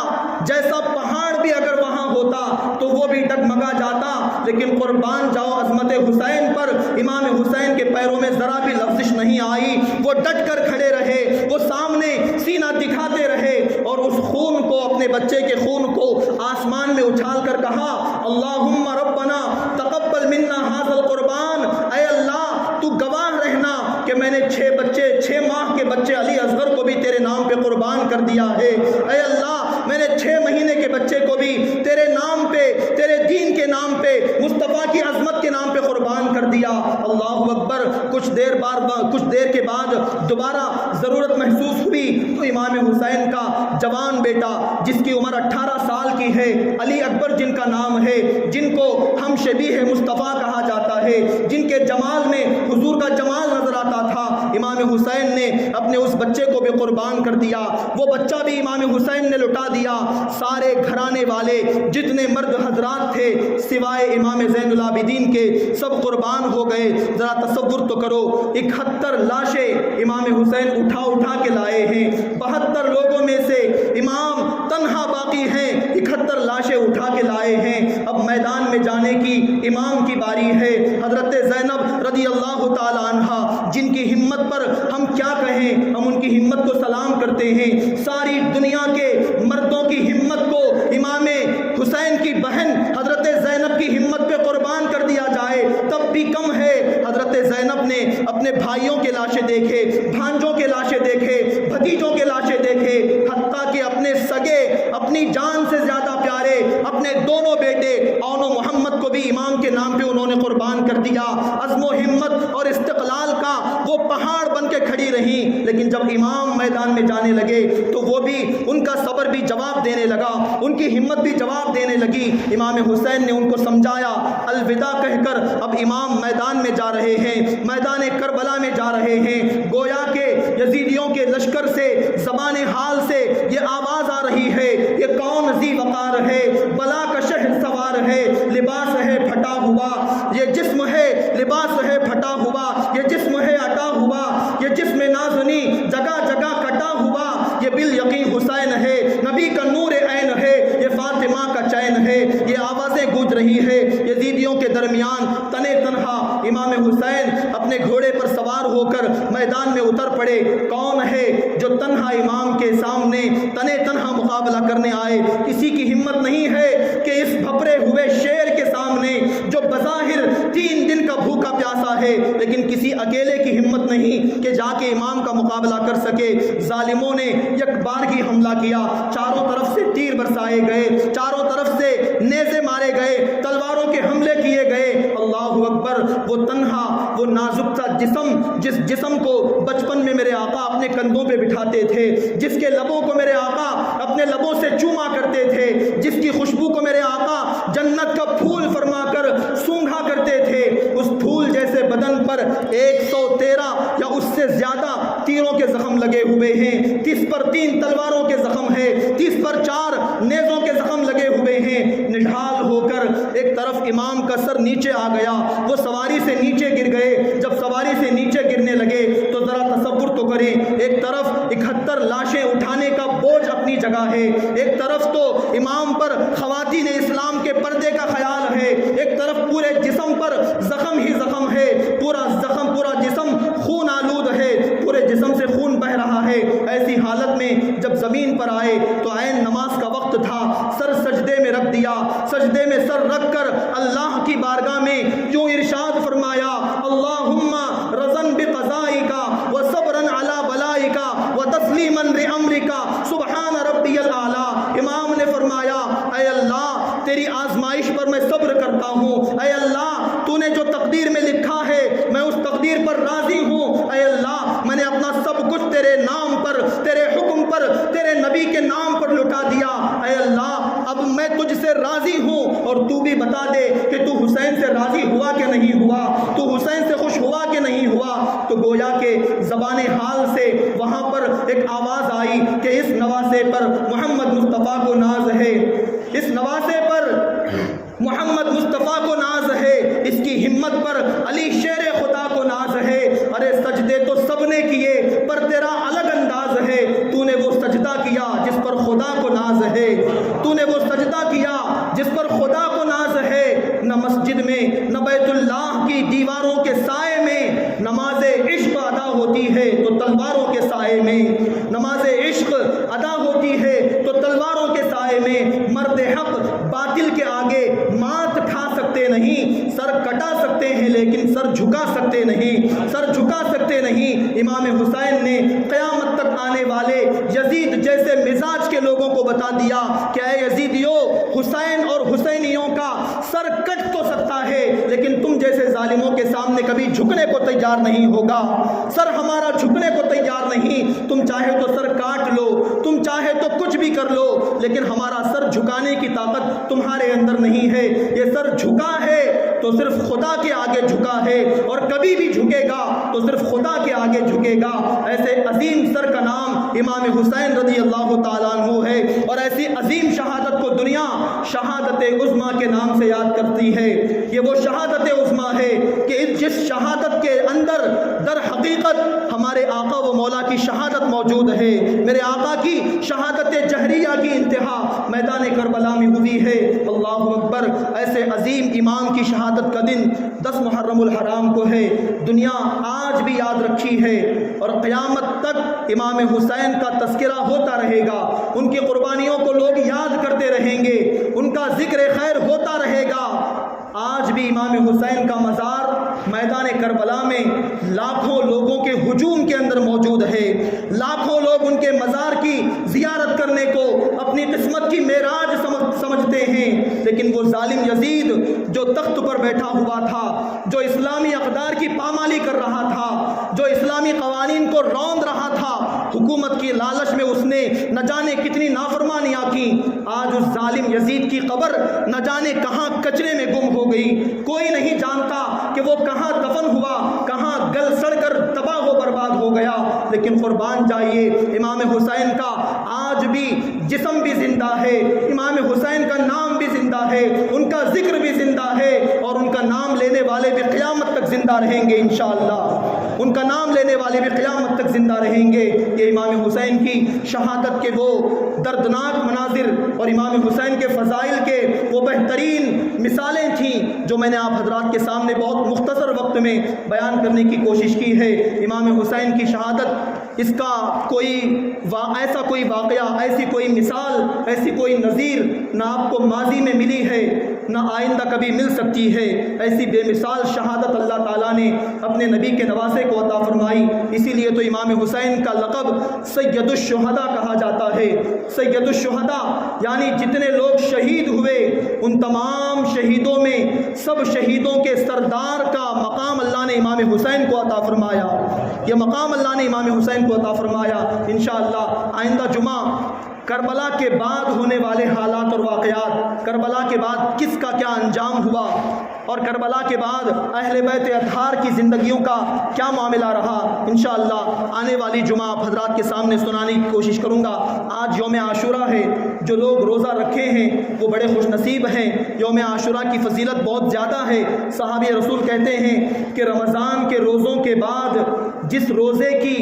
جیسا پہاڑ بھی اگر وہاں ہوتا تو وہ بھی ڈگمگا جاتا، لیکن قربان جاؤ عظمت حسین پر، امام حسین کے پیروں میں ذرا بھی لفزش نہیں آئی، وہ ڈٹ کر کھڑے رہے، وہ سامنے سینہ دکھاتے رہے اور اس خون کو، اپنے بچے کے خون کو آسمان میں اچھال کر کہا، اللہم ربنا تقبل منا ھذا القربان، اے اللہ تو گواہ رہنا کہ میں نے 6 ماہ کے بچے علی اصغر کو بھی تیرے نام پہ قربان کر دیا ہے، اے اللہ میں نے 6 مہینے کے بچے کو بھی تیرے نام پہ، تیرے دین کے نام پہ، مصطفیٰ کی عظمت کے نام پہ قربان کر دیا۔ اللہ اکبر، کچھ دیر کے بعد دوبارہ ضرورت محسوس ہوئی تو امام حسین کا جوان بیٹا جس کی عمر 18 سال کی ہے، علی اکبر جن کا نام ہے، جن کو ہم شبیہ مصطفیٰ کہا جاتا ہے، جن کے جمال میں حضور کا جمال نظر آتا تھا، امام حسین نے اپنے اس بچے کو بھی قربان کر دیا، وہ بچہ بھی امام حسین نے لٹا دیا۔ سارے گھرانے والے جتنے مرد حضرات تھے سوائے امام زین العابدین کے سب قربان ہو گئے۔ ذرا تصور تو کرو، 71 لاشیں امام حسین اٹھا کے لائے ہیں، 72 لوگوں میں سے امام تنہا باقی ہیں، 71 لاشیں اٹھا کے لائے ہیں۔ اب میدان میں جانے کی امام کی باری ہے۔ حضرت زینب رضی اللہ تعالی عنہا جن کی ہمت پر ہم کیا کہیں، ہم ان کی ہمت کو سلام کرتے ہیں۔ ساری دنیا کے مردوں کی ہمت کو امام حسین کی بہن حضرت زینب کی ہمت پہ قربان کر دیا جائے تب بھی کم ہے۔ حضرت زینب نے اپنے بھائیوں کے لاشیں دیکھے، بھانجوں کے لاشیں دیکھے، بھتیجوں کے لاشیں دیکھے، حتیٰ کہ اپنے سگے، اپنی جان سے زیادہ پیارے اپنے دونوں بیٹے اون و محمد کو بھی امام کے نام پہ انہوں نے قربان کر دیا۔ عزم و ہمت اور استقلال کا وہ پہاڑ بن کے کھڑی رہیں، لیکن جب امام میدان میں جانے لگے تو وہ بھی، ان کا صبر بھی جواب دینے لگا، ان کی ہمت بھی جواب دینے لگی۔ امام حسین نے ان کو سمجھایا، الوداع کہہ کر اب امام میدان میں جا رہے ہیں، میدان کربلا میں جا رہے ہیں۔ گویا کہ یزیدیوں کے لشکر سے، زبان حال سے یہ آواز آ رہی ہے، یہ کون ذی وقار ہے، بلا کا شہر سوار ہے، لباس ہے پھٹا ہوا، یہ جسم ہے لباس ہے پھٹا ہوا، یہ جسم ہے اٹا ہوا، یہ جسم نازنی جگہ جگہ کٹا ہوا، یہ بالیقین حسین ہے، نبی کا نور عین ہے، یہ فاطمہ کا چین ہے۔ یہ آوازیں گونج رہی ہے۔ یزیدیوں کے درمیان تنے تنہا امام حسین اپنے گھوڑے پر سوار ہو کر میدان میں اتر پڑے۔ کون ہے جو تنہا امام کے سامنے تنے تنہا مقابلہ کرنے آئے؟ کسی کی ہمت نہیں ہے کہ اس بھپرے ہوئے شیر کے سامنے جو بظاہر 3 دن کا بھوکا پیاسا ہے، لیکن کسی اکیلے کی ہمت نہیں کہ جا کے امام کا مقابلہ کر سکے۔ ظالموں نے یک بار ہی حملہ کیا، چاروں طرف سے تیر برسائے گئے، چاروں طرف سے نیزے مارے گئے، تلواروں کے حملے کیے گئے۔ اللہ اکبر! وہ تنہا، وہ نازک سا جسم، جس جسم کو بچپن میں میرے آقا اپنے کندھوں پہ بٹھاتے تھے، جس کے لبوں کو میرے آقا اپنے لبوں سے چوما کرتے تھے، جس کی خوشبو کو میرے آقا جنت کا پھول فرما کر سونگھا کرتے تھے، اس پھول جیسے بدن پر 113 یا اس سے زیادہ تیروں کے زخم لگے ہوئے ہیں، 30 پر 3 تلواروں کے زخم ہے، 30 پر 4 نیزوں کے زخم لگے ہوئے ہیں۔ نڈھال ہو کر ایک طرف امام کا سر نیچے آ گیا، وہ سواری سے نیچے گر گئے۔ جب سواری سے نیچے گرنے لگے تو ذرا تصور تو کریں، ایک طرف 71 لاشیں اٹھانے کا بوجھ اپنی جگہ ہے، ایک طرف تو امام پر خواتین اسلام کے پردے کا خیال ہے، ایک طرف پورے جسم پر زخم ہی زخم ہے، پورا جسم خون آلود ہے، پورے جسم سے خون بہ رہا ہے۔ ایسی حالت میں جب زمین پر آئے تو عین نماز کا وقت تھا، سر سجدے میں رکھ دیا، سجدے میں سر رکھ کر اللہ کی بارگاہ میں کیوں ارشاد فرمایا، اللہم رضن بقضائک و صبرا علی بلائک و تسلیما لامرک سبحان ربی الاعلی۔ امام نے فرمایا، اے اللہ تیری آزمائش پر میں صبر کرتا ہوں، اے اللہ تو نے جو تقدیر میں لکھا ہے میں اس تقدیر پر راضی ہوں، اے اللہ میں نے اپنا سب کچھ تیرے نام پر، تیرے حکم پر، تیرے نبی کے نام پر لٹا دیا، اے اللہ اب میں تجھ سے راضی ہوں، اور تو بھی بتا دے کہ تو حسین سے راضی ہوا کہ نہیں ہوا، تو حسین سے خوش ہوا کہ نہیں ہوا۔ تو گویا کہ زبان حال سے وہاں پر ایک آواز آئی کہ اس نواسے پر محمد مصطفیٰ کو ناز ہے، اس نواسے پر محمد مصطفیٰ کو ناز ہے، اس کی ہمت پر علی شیر خدا کو ناز ہے۔ ارے سجدے تو سب نے کیے پر تیرا الگ انداز ہے، تو نے وہ سجدہ کیا جس پر خدا کو ناز ہے، تو نے وہ سجدہ کیا جس پر خدا کو ناز ہے۔ نہ مسجد میں نہ بیت اللہ کی دیواروں کے سائے میں نماز عشق ادا ہوتی ہے تو تلواروں کے سائے میں، نماز عشق ادا ہوتی ہے تو تلواروں کے سائے میں۔ مرد حق باطل کے آگے مات کھا سکتے نہیں، سر کٹا سکتے ہیں لیکن سر جھکا سکتے نہیں، سر جھکا سکتے نہیں۔ امام حسین نے قیامت تک آنے والے یزید جیسے مزاج کے لوگوں کو بتا دیا کہ اے یزیدیو، حسین اور حسینیوں کا سر کٹ تو سکتا ہے لیکن لیکن تم جیسے ظالموں کے سامنے کبھی جھکنے کو تیار نہیں ہوگا. سر ہمارا جھکنے کو تیار نہیں. تم چاہے تو سر کاٹ لو, تم چاہے تو کچھ بھی کر لو, لیکن ہمارا سر جھکانے کی طاقت تمہارے اندر نہیں ہے. یہ سر جھکا ہے تو صرف خدا کے آگے جھکا ہے, اور کبھی بھی جھکے گا تو صرف خدا کے آگے جھکے گا. ایسے عظیم سر کا نام امام حسین رضی اللہ تعالیٰ عنہ ہے, اور ایسی عظیم شہادت کو دنیا شہادت عظمیٰ کے نام سے یاد کرتی ہے. یہ وہ شہادت عظمیٰ ہے کہ جس شہادت کے اندر در حقیقت ہمارے آقا و مولا کی شہادت موجود ہے. میرے آقا کی شہادت جہریہ کی انتہا میدان کربلا میں ہوئی ہے. اللہ اکبر. ایسے عظیم امام کی شہادت کا دن 10 محرم الحرام کو ہے. دنیا آج بھی یاد رکھی ہے, اور قیامت تک امام حسین کا تذکرہ ہوتا رہے گا. ان کی قربانیوں کو لوگ یاد کرتے رہیں گے, ان کا ذکر خیر ہوتا رہے گا. آج بھی امام حسین کا مزار میدان کربلا میں لاکھوں لوگوں کے ہجوم کے اندر موجود ہے. لاکھوں لوگ ان کے مزار کی زیارت کرنے کو اپنی قسمت کی معراج سمجھتے ہیں. لیکن وہ ظالم یزید جو تخت پر بیٹھا ہوا تھا, جو اسلامی اقدار کی پامالی کر رہا تھا, جو اسلامی قوانین کو روند رہا تھا, حکومت کی لالچ میں اس نے نہ جانے کتنی نافرمانیاں کی. آج اس ظالم یزید کی قبر نہ جانے کہاں کچرے میں گم ہو گئی. کوئی نہیں جانتا کہ وہ کہاں دفن ہوا, کہاں گل سڑ کر تباہ و برباد ہو گیا. لیکن قربان جائیے, امام حسین کا آج بھی جسم بھی زندہ ہے, امام حسین کا نام بھی زندہ ہے, ان کا ذکر بھی زندہ ہے, اور ان کا نام لینے والے بھی قیامت تک زندہ رہیں گے انشاءاللہ. ان کا نام لینے والے بھی قیامت تک زندہ رہیں گے. یہ امام حسین کی شہادت کے وہ دردناک مناظر اور امام حسین کے فضائل کے وہ بہترین مثالیں تھیں جو میں نے آپ حضرات کے سامنے بہت مختصر وقت میں بیان کرنے کی کوشش کی ہے. امام حسین کی شہادت, اس کا ایسا کوئی واقعہ, ایسی کوئی مثال, ایسی کوئی نظیر نہ آپ کو ماضی میں ملی ہے, نہ آئندہ کبھی مل سکتی ہے. ایسی بے مثال شہادت اللہ تعالیٰ نے اپنے نبی کے نواسے کو عطا فرمائی. اسی لیے تو امام حسین کا لقب سید الشہداء کہا جاتا ہے. سید الشہداء یعنی جتنے لوگ شہید ہوئے ان تمام شہیدوں میں سب شہیدوں کے سردار کا مقام اللہ نے امام حسین کو عطا فرمایا. یہ مقام اللہ نے امام حسین کو عطا فرمایا. انشاءاللہ آئندہ جمعہ کربلا کے بعد ہونے والے حالات اور واقعات, کربلا کے بعد کس کا کیا انجام ہوا, اور کربلا کے بعد اہل بیت اطہار کی زندگیوں کا کیا معاملہ رہا, انشاءاللہ آنے والی جمعہ آپ حضرات کے سامنے سنانے کی کوشش کروں گا. آج یوم عاشورہ ہے. جو لوگ روزہ رکھے ہیں وہ بڑے خوش نصیب ہیں. یوم عاشورہ کی فضیلت بہت زیادہ ہے. صحابہ رسول کہتے ہیں کہ رمضان کے روزوں کے بعد جس روزے کی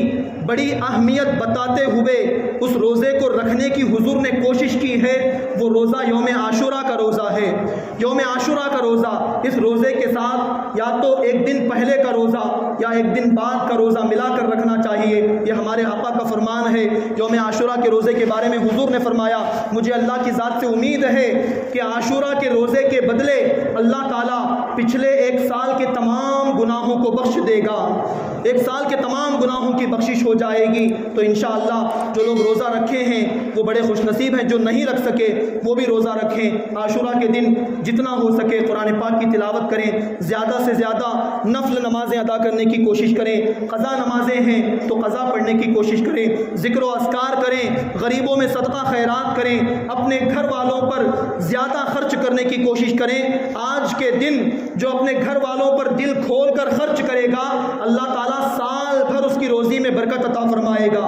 بڑی اہمیت بتاتے ہوئے اس روزے کو رکھنے کی حضور نے کوشش کی ہے, وہ روزہ یوم عاشورہ کا روزہ ہے. یوم عاشورہ کا روزہ, اس روزے کے ساتھ یا تو ایک دن پہلے کا روزہ یا ایک دن بعد کا روزہ ملا کر رکھنا چاہیے. یہ ہمارے آقا کا فرمان ہے. یوم عاشورہ کے روزے کے بارے میں حضور نے فرمایا, مجھے اللہ کی ذات سے امید ہے کہ عاشورہ کے روزے کے بدلے اللہ تعالیٰ پچھلے ایک سال کے تمام گناہوں کو بخش دے گا. ایک سال کے تمام گناہوں کی بخشش ہو جائے گی. تو انشاءاللہ جو لوگ روزہ رکھے ہیں وہ بڑے خوش نصیب ہیں. جو نہیں رکھ سکے وہ بھی روزہ رکھیں. عاشورہ کے دن جتنا ہو سکے قرآن پاک کی تلاوت کریں, زیادہ سے زیادہ نفل نمازیں ادا کرنے کی کوشش کریں. قضا نمازیں ہیں تو قضا پڑھنے کی کوشش کریں. ذکر و اذکار کریں, غریبوں میں صدقہ خیرات کریں, اپنے گھر والوں پر زیادہ خرچ کرنے کی کوشش کریں. آج کے دن جو اپنے گھر والوں پر دل کھول کر خرچ کرے گا اللہ تعالیٰ سال بھر اس کی روزی میں برکت عطا فرمائے گا.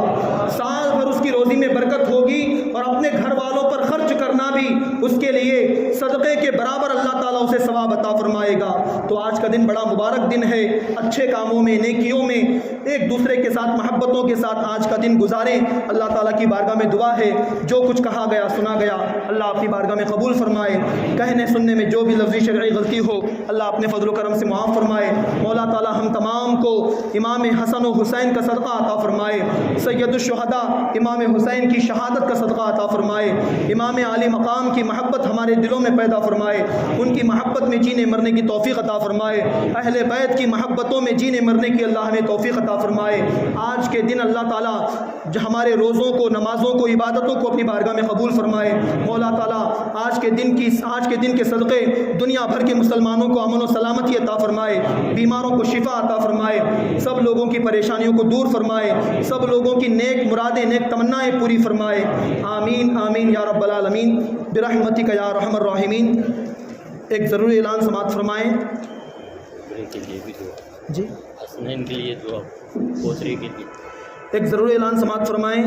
سال بھر اس کی روزی میں برکت ہوگی, اور اپنے گھر والوں پر خرچ کرنا بھی اس کے لیے صدقے کے برابر اللہ تعالیٰ اسے ثواب عطا فرمائے گا. تو آج کا دن بڑا مبارک دن ہے. اچھے کاموں میں, نیکیوں میں, ایک دوسرے کے ساتھ محبتوں کے ساتھ آج کا دن گزاریں. اللہ تعالیٰ کی بارگاہ میں دعا ہے جو کچھ کہا گیا سنا گیا اللہ آپ کی بارگاہ میں قبول فرمائے. کہنے سننے میں جو بھی لفظی شرعی غلطی ہو اللہ اپنے فضل و کرم سے معاف فرمائے. مولا تعالیٰ ہم تمام کو امام حسن و حسین کا صدقہ عطا فرمائے. سید الشہداء امام حسین کی شہادت کا صدقہ عطا فرمائے. امام عالی مقام کی محبت ہمارے دلوں میں پیدا فرمائے. ان کی محبت میں جینے مرنے کی توفیق عطا فرمائے. اہل بیت کی محبتوں میں جینے مرنے کی اللہ ہمیں توفیق عطا فرمائے۔ آج کے دن اللہ تعالیٰ جو ہمارے روزوں کو، نمازوں کو، عبادتوں کو اپنی بارگاہ میں قبول فرمائے۔ مولا تعالیٰ آج کے دن کے صدقے دنیا بھر کے مسلمانوں کو امن و سلامتی عطا فرمائے، بیماروں کو شفا عطا فرمائے، سب لوگوں کی پریشانیوں کو دور فرمائے، سب لوگوں کی نیک مرادیں، نیک تمنائیں پوری فرمائے۔ آمین آمین یا رب العالمین برحمتک یا ارحم الراحمین۔ ایک ضروری اعلان سماعت فرمائیں۔ کے لیے بھی دعا، جی حسنین کے لیے دعا، پوتری کے لیے۔ ایک ضروری اعلان سماعت فرمائیں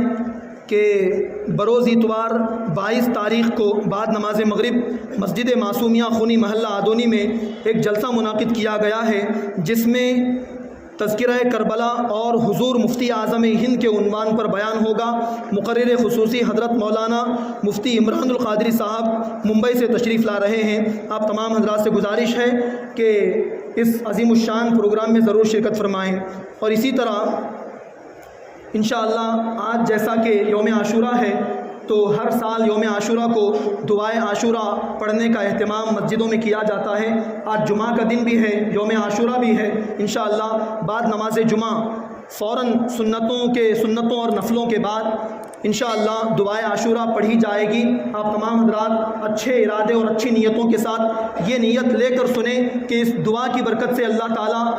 کہ بروز اتوار 22 تاریخ کو بعد نماز مغرب مسجد معصومیہ خونی محلہ آدونی میں ایک جلسہ منعقد کیا گیا ہے، جس میں تذکرہ کربلا اور حضور مفتی اعظم ہند کے عنوان پر بیان ہوگا۔ مقرر خصوصی حضرت مولانا مفتی عمران القادری صاحب ممبئی سے تشریف لا رہے ہیں۔ آپ تمام حضرات سے گزارش ہے کہ اس عظیم الشان پروگرام میں ضرور شرکت فرمائیں۔ اور اسی طرح انشاءاللہ آج جیسا کہ یوم عاشورہ ہے تو ہر سال یوم عاشورہ کو دعائے عاشورہ پڑھنے کا اہتمام مسجدوں میں کیا جاتا ہے۔ آج جمعہ کا دن بھی ہے، یوم عاشورہ بھی ہے۔ انشاءاللہ بعد نماز جمعہ فوراً سنتوں اور نفلوں کے بعد انشاءاللہ دعائے عاشورہ پڑھی جائے گی۔ آپ تمام حضرات اچھے ارادے اور اچھی نیتوں کے ساتھ یہ نیت لے کر سنیں کہ اس دعا کی برکت سے اللہ تعالیٰ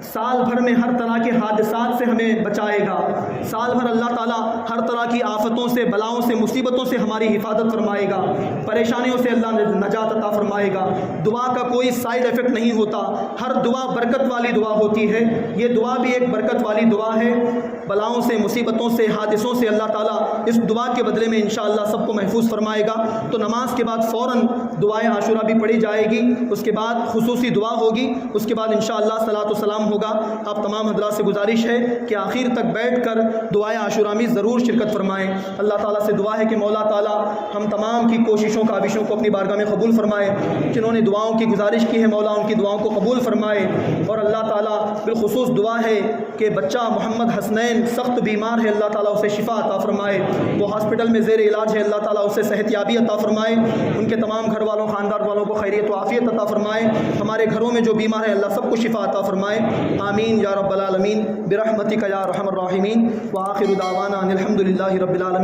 سال بھر میں ہر طرح کے حادثات سے ہمیں بچائے گا، سال بھر اللہ تعالیٰ ہر طرح کی آفتوں سے، بلاؤں سے، مصیبتوں سے ہماری حفاظت فرمائے گا، پریشانیوں سے اللہ نجات عطا فرمائے گا۔ دعا کا کوئی سائیڈ ایفیکٹ نہیں ہوتا، ہر دعا برکت والی دعا ہوتی ہے۔ یہ دعا بھی ایک برکت والی دعا ہے۔ بلاؤں سے، مصیبتوں سے، حادثوں سے اللہ تعالیٰ اس دعا کے بدلے میں انشاءاللہ سب کو محفوظ فرمائے گا۔ تو نماز کے بعد فوراً دعائے عاشورہ بھی پڑھی جائے گی، اس کے بعد خصوصی دعا ہوگی، اس کے بعد انشاءاللہ صلاۃ و سلام ہوگا۔ آپ تمام حضرات سے گزارش ہے کہ آخر تک بیٹھ کر دعائے عاشورہ میں ضرور شرکت فرمائیں۔ اللہ تعالیٰ سے دعا ہے کہ مولا تعالیٰ ہم تمام کی کوششوں کاوشوں کو اپنی بارگاہ میں قبول فرمائے۔ جنہوں نے دعاؤں کی گزارش کی ہے مولا ان کی دعاؤں کو قبول فرمائے۔ اور اللہ تعالیٰ بالخصوص دعا ہے کہ بچہ محمد حسنین سخت بیمار ہے، اللہ تعالیٰ اسے شفا عطا فرمائے۔ وہ ہاسپٹل میں زیر علاج ہے، اللہ تعالیٰ اسے صحت یابی عطا فرمائے۔ ان کے تمام گھر والوں، خاندان والوں کو خیریت و عافیت عطا فرمائے۔ ہمارے گھروں میں جو بیمار ہے اللہ سب کو شفا عطا فرمائے۔ آمین یا رب العالمین برحمتک یا ارحم الراحمین۔ وآخر دعوانا ان الحمد للہ رب العالمین۔